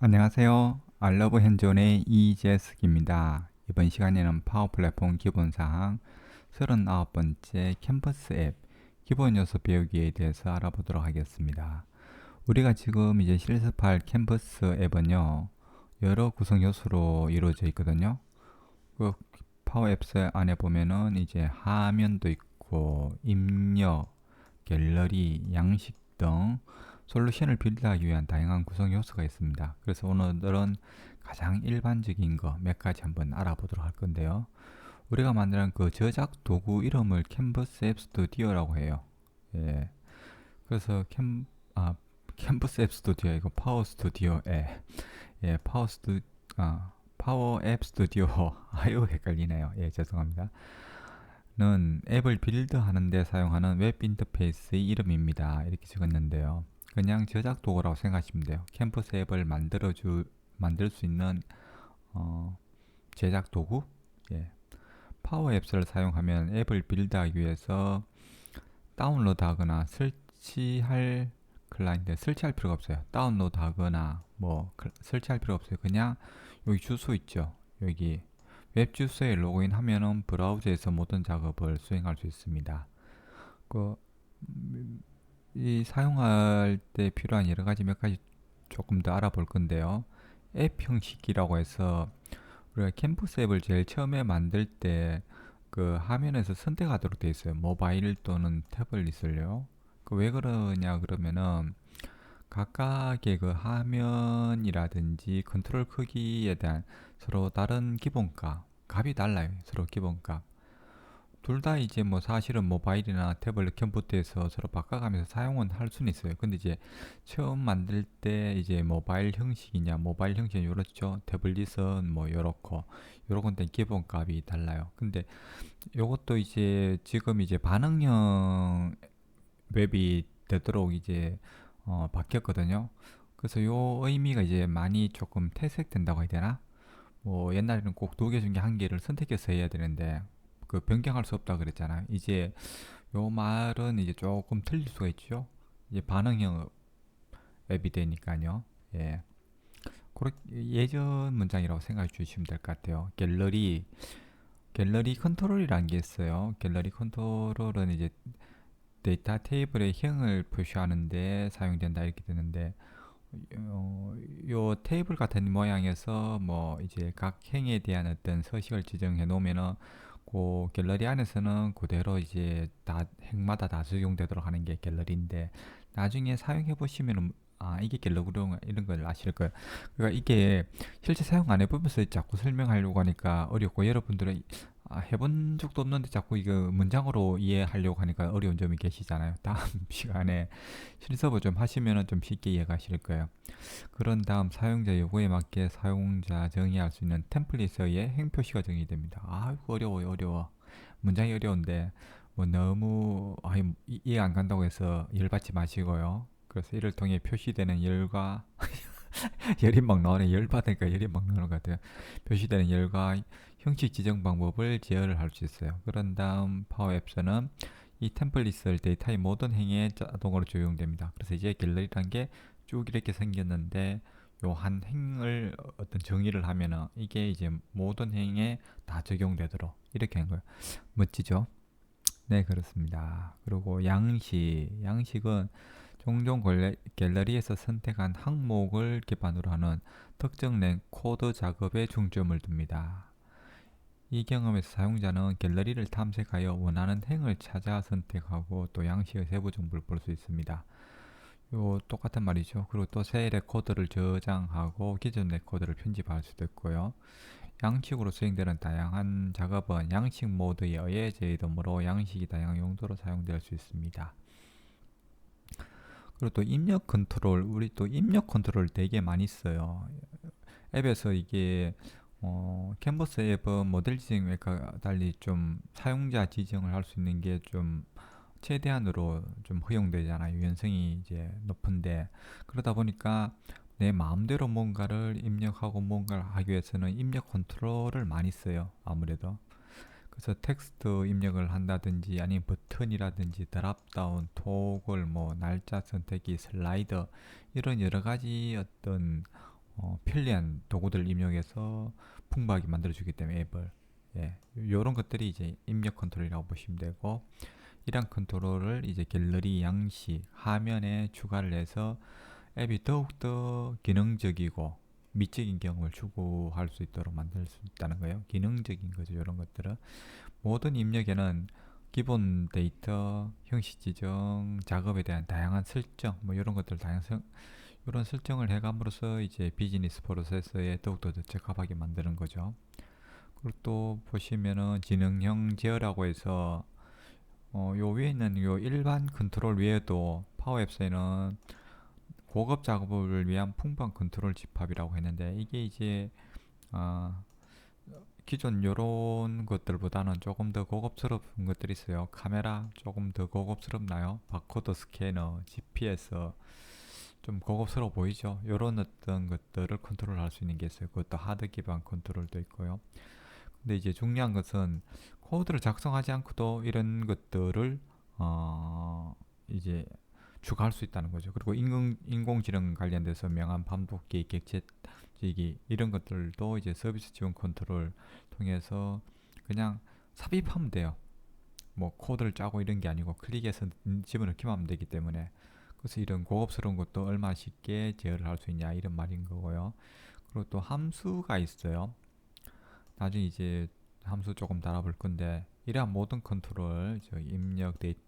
안녕하세요. 알러브 핸즈온의 이재석입니다. 이번 시간에는 파워 플랫폼 기본사항 39번째 캔버스 앱 기본 요소 배우기에 대해서 알아보도록 하겠습니다. 우리가 지금 이제 실습할 캔버스 앱은요, 여러 구성 요소로 이루어져 있거든요. 그 파워 앱스 안에 보면은 이제 화면도 있고, 입력, 갤러리, 양식 등 솔루션을 빌드하기 위한 다양한 구성 요소가 있습니다. 그래서 오늘은 가장 일반적인 거 몇 가지 한번 알아보도록 할 건데요. 우리가 만드는 그 저작 도구 이름을 캔버스 앱 스튜디오라고 해요. 예. 그래서 캔버스 앱 스튜디오 이거 파워 스튜디오 앱. 예, 파워 앱 스튜디오. 아유, 헷갈리네요. 예, 죄송합니다. 는 앱을 빌드하는 데 사용하는 웹 인터페이스의 이름입니다. 이렇게 적었는데요. 그냥 저작 도구라고 생각하시면 돼요. 캠퍼스 앱을 만들 수 있는 제작 도구. 예. 파워 앱스를 사용하면 앱을 빌드하기 위해서 다운로드하거나 설치할 필요가 없어요. 다운로드하거나 설치할 필요 없어요. 그냥 여기 주소 있죠. 여기 웹 주소에 로그인하면은 브라우저에서 모든 작업을 수행할 수 있습니다. 그, 이 사용할 때 필요한 여러 가지 몇 가지 조금 더 알아볼 건데요. 앱 형식이라고 해서 우리가 캠퍼스 앱을 제일 처음에 만들 때 그 화면에서 선택하도록 되어 있어요. 모바일 또는 태블릿을요. 그 왜 그러냐 그러면은 각각의 그 화면이라든지 컨트롤 크기에 대한 서로 다른 기본값, 값이 달라요. 서로 기본값. 둘 다 이제 뭐 사실은 모바일이나 태블릿 컴퓨터에서 서로 바꿔가면서 사용은 할 수는 있어요. 근데 이제 처음 만들 때 이제 모바일 형식이냐, 모바일 형식은 요렇죠. 태블릿은 뭐 요렇고, 요런 기본 값이 달라요. 근데 요것도 이제 지금 이제 반응형 웹이 되도록 이제 바뀌었거든요. 그래서 요 의미가 이제 많이 조금 퇴색된다고 해야 되나? 뭐 옛날에는 꼭 두 개 중에 한 개를 선택해서 해야 되는데 그 변경할 수 없다 그랬잖아요. 이제 요 말은 이제 조금 틀릴 수가 있죠. 이제 반응형 앱이 되니까요. 예. 예전 문장이라고 생각해 주시면 될 것 같아요. 갤러리 컨트롤이라는 게 있어요. 갤러리 컨트롤은 이제 데이터 테이블의 형을 표시하는데 사용된다 이렇게 되는데 요 테이블 같은 모양에서 뭐 이제 각 행에 대한 어떤 서식을 지정해 놓으면은 그 갤러리 안에서는 그대로 이제 다 행마다 다 적용되도록 하는 게 갤러리인데 나중에 사용해 보시면은 이게 갤러리구나 이런 걸 아실 거예요. 그러니까 이게 실제 사용 안 해보면서 자꾸 설명하려고 하니까 어렵고 여러분들은 해본 적도 없는데 자꾸 이거 문장으로 이해하려고 하니까 어려운 점이 계시잖아요. 다음 시간에 실습을 좀 하시면은 좀 쉽게 이해가실 거예요. 그런 다음 사용자 요구에 맞게 사용자 정의할 수 있는 템플릿의 행표시가 정의됩니다. 아이고 어려워요 어려워. 문장이 어려운데 뭐 너무 이해 안 간다고 해서 열받지 마시고요. 그래서 이를 통해 표시되는 열과 열이 막 나오네. 열 받으니까 열이 막 나오는 것 같아요. 표시되는 열과 형식 지정 방법을 제어를 할 수 있어요. 그런 다음 파워 앱스는 이 템플릿을 데이터의 모든 행에 자동으로 적용됩니다. 그래서 이제 갤러리란 게 쭉 이렇게 생겼는데 요 한 행을 어떤 정의를 하면은 이게 이제 모든 행에 다 적용되도록 이렇게 한 거예요. 멋지죠? 네, 그렇습니다. 그리고 양식은 종종 갤러리에서 선택한 항목을 기반으로 하는 특정된 코드 작업에 중점을 둡니다. 이 경험에서 사용자는 갤러리를 탐색하여 원하는 행을 찾아 선택하고 또 양식의 세부 정보를 볼 수 있습니다. 요 똑같은 말이죠. 그리고 또 새 레코드를 저장하고 기존 레코드를 편집할 수도 있고요. 양식으로 수행되는 다양한 작업은 양식 모드에 의해 제이덤으로 양식이 다양한 용도로 사용될 수 있습니다. 그리고 또 입력 컨트롤, 우리 또 입력 컨트롤 되게 많이 써요. 앱에서 이게 캔버스 앱은 모델 지정 앱과 달리 좀 사용자 지정을 할 수 있는 게 좀 최대한으로 좀 허용되잖아요. 유연성이 이제 높은데 그러다 보니까 내 마음대로 뭔가를 입력하고 뭔가를 하기 위해서는 입력 컨트롤을 많이 써요. 아무래도. 그래서 텍스트 입력을 한다든지 아니면 버튼이라든지 드랍다운, 토글, 뭐 날짜 선택기, 슬라이더 이런 여러 가지 어떤 편리한 도구들을 입력해서 풍부하게 만들어주기 때문에 앱을 예, 요런 것들이 이제 입력 컨트롤이라고 보시면 되고 이런 컨트롤을 이제 갤러리 양식 화면에 추가를 해서 앱이 더욱더 기능적이고 미적인 경험을 추구할 수 있도록 만들 수 있다는 거예요. 기능적인 거죠. 이런 것들은 모든 입력에는 기본 데이터, 형식 지정, 작업에 대한 다양한 설정, 뭐 이런 것들 다양성 이런 설정을 해감으로써 이제 비즈니스 프로세서에 더욱더 적합하게 만드는 거죠. 그리고 또 보시면은 지능형 제어라고 해서 요 위에 있는 요 일반 컨트롤 외에도 파워 앱스에는 고급 작업을 위한 풍부한 컨트롤 집합이라고 했는데 이게 이제 어, 기존 요런 것들보다는 조금 더 고급스러운 것들이 있어요. 카메라 조금 더 고급스럽나요? 바코드 스캐너, GPS 좀 고급스러워 보이죠? 요런 어떤 것들을 컨트롤할 수 있는 게 있어요. 그것도 하드 기반 컨트롤도 있고요. 근데 이제 중요한 것은 코드를 작성하지 않고도 이런 것들을 이제 추가할 수 있다는 거죠. 그리고 인공지능 관련돼서 명암 반복기, 객체지기 이런 것들도 이제 서비스 지원 컨트롤 통해서 그냥 삽입하면 돼요. 뭐 코드를 짜고 이런 게 아니고 클릭해서 집어넣기만 하면 되기 때문에 그래서 이런 고급스러운 것도 얼마나 쉽게 제어를 할 수 있냐 이런 말인 거고요. 그리고 또 함수가 있어요. 나중에 이제 함수 조금 달아볼 건데 이러한 모든 컨트롤, 저 입력 데이터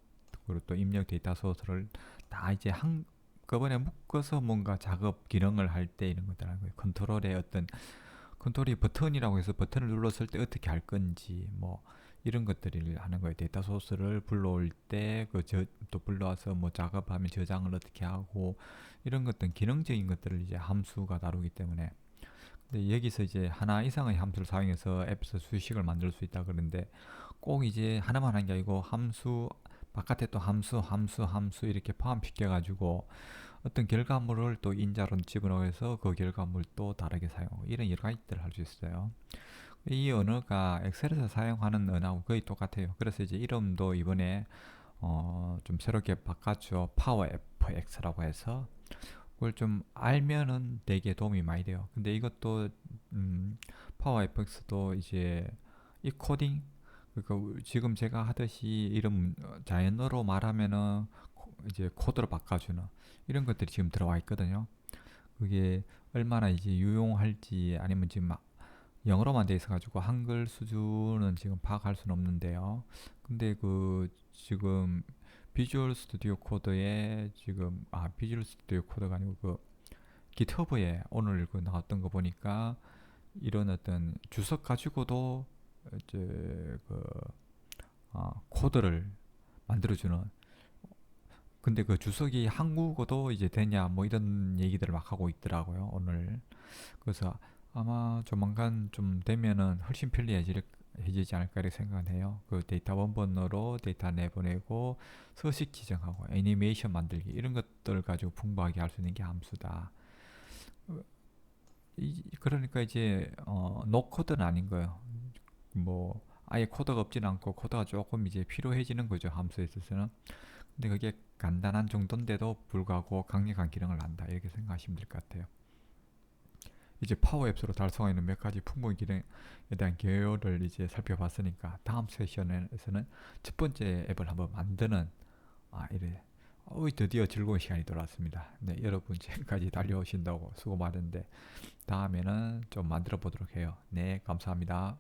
그리고 또 입력 데이터 소스를 다 이제 한꺼번에 묶어서 뭔가 작업 기능을 할 때 이런 것들 하는 거예요. 컨트롤의 어떤 컨트롤이 버튼이라고 해서 버튼을 눌렀을 때 어떻게 할 건지 뭐 이런 것들을 하는 거예요. 데이터 소스를 불러올 때 그 또 불러와서 뭐 작업하면 저장을 어떻게 하고 이런 것들 기능적인 것들을 이제 함수가 다루기 때문에 근데 여기서 이제 하나 이상의 함수를 사용해서 앱에서 수식을 만들 수 있다 그러는데 꼭 이제 하나만 하는 게 아니고 함수 바깥에 또 함수 이렇게 포함시켜 가지고 어떤 결과물을 또 인자로 집어넣어서 그 결과물 또 다르게 사용하고 이런 여러 가지들을 할 수 있어요. 이 언어가 엑셀에서 사용하는 언어하고 거의 똑같아요. 그래서 이제 이름도 이번에 좀 새롭게 바꿨죠. 파워 FX라고 해서 그걸 좀 알면은 되게 도움이 많이 돼요. 근데 이것도 파워 FX도 이제 이 코딩 그러니까 지금 제가 하듯이 이런 자연어로 말하면은 이제 코드로 바꿔주는 이런 것들이 지금 들어와 있거든요. 그게 얼마나 이제 유용할지 아니면 지금 막 영어로만 돼 있어가지고 한글 수준은 지금 파악할 수는 없는데요. 근데 그 지금 비주얼 스튜디오 코드에 지금 비주얼 스튜디오 코드가 아니고 그 기트허브에 오늘 그 나왔던 거 보니까 이런 어떤 주석 가지고도 이제 그 코드를 만들어주는 근데 그 주석이 한국어도 이제 되냐 뭐 이런 얘기들을 막 하고 있더라고요 오늘. 그래서 아마 조만간 좀 되면은 훨씬 편리해지지 않을까 이렇게 생각은 해요. 그 데이터 원본으로 데이터 내보내고 서식 지정하고 애니메이션 만들기 이런 것들 가지고 풍부하게 할 수 있는 게 함수다. 그러니까 이제 노 코드는 아닌 거예요. 뭐 아예 코드가 없진 않고 코드가 조금 이제 필요해지는 거죠 함수에 있어서는. 근데 그게 간단한 정도인데도 불구하고 강력한 기능을 한다 이렇게 생각하시면 될 것 같아요. 이제 파워 앱스로 달성하는 몇 가지 풍부한 기능에 대한 개요를 이제 살펴봤으니까 다음 세션에서는 첫 번째 앱을 한번 만드는 이래 드디어 즐거운 시간이 돌아왔습니다. 네, 여러분 지금까지 달려오신다고 수고 많은데 다음에는 좀 만들어 보도록 해요. 네, 감사합니다.